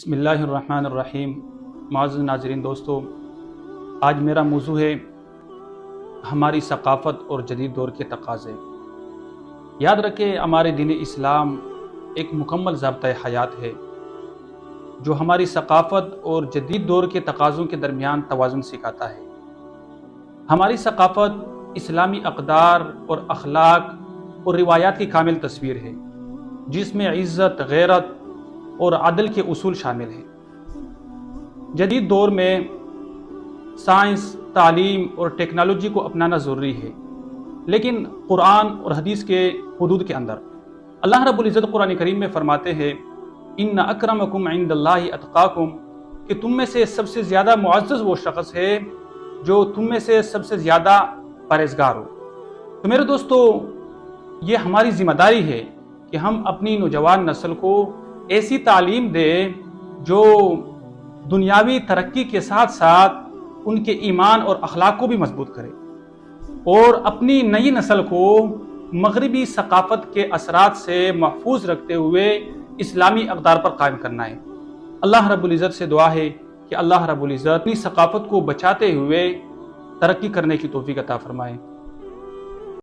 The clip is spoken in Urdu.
بسم اللہ الرحمن الرحیم۔ معزز ناظرین دوستو، آج میرا موضوع ہے ہماری ثقافت اور جدید دور کے تقاضے۔ یاد رکھیں، ہمارے دین اسلام ایک مکمل ضابطۂ حیات ہے جو ہماری ثقافت اور جدید دور کے تقاضوں کے درمیان توازن سکھاتا ہے۔ ہماری ثقافت اسلامی اقدار اور اخلاق اور روایات کی کامل تصویر ہے، جس میں عزت، غیرت اور عدل کے اصول شامل ہیں۔ جدید دور میں سائنس، تعلیم اور ٹیکنالوجی کو اپنانا ضروری ہے، لیکن قرآن اور حدیث کے حدود کے اندر۔ اللہ رب العزت قرآن کریم میں فرماتے ہیں، ان اکرمکم عند اللہ اتقاکم، کہ تم میں سے سب سے زیادہ معزز وہ شخص ہے جو تم میں سے سب سے زیادہ پرہیزگار ہو۔ تو میرے دوستو، یہ ہماری ذمہ داری ہے کہ ہم اپنی نوجوان نسل کو ایسی تعلیم دے جو دنیاوی ترقی کے ساتھ ساتھ ان کے ایمان اور اخلاق کو بھی مضبوط کرے، اور اپنی نئی نسل کو مغربی ثقافت کے اثرات سے محفوظ رکھتے ہوئے اسلامی اقدار پر قائم کرنا ہے۔ اللہ رب العزت سے دعا ہے کہ اللہ رب العزت اپنی ثقافت کو بچاتے ہوئے ترقی کرنے کی توفیق عطا فرمائے۔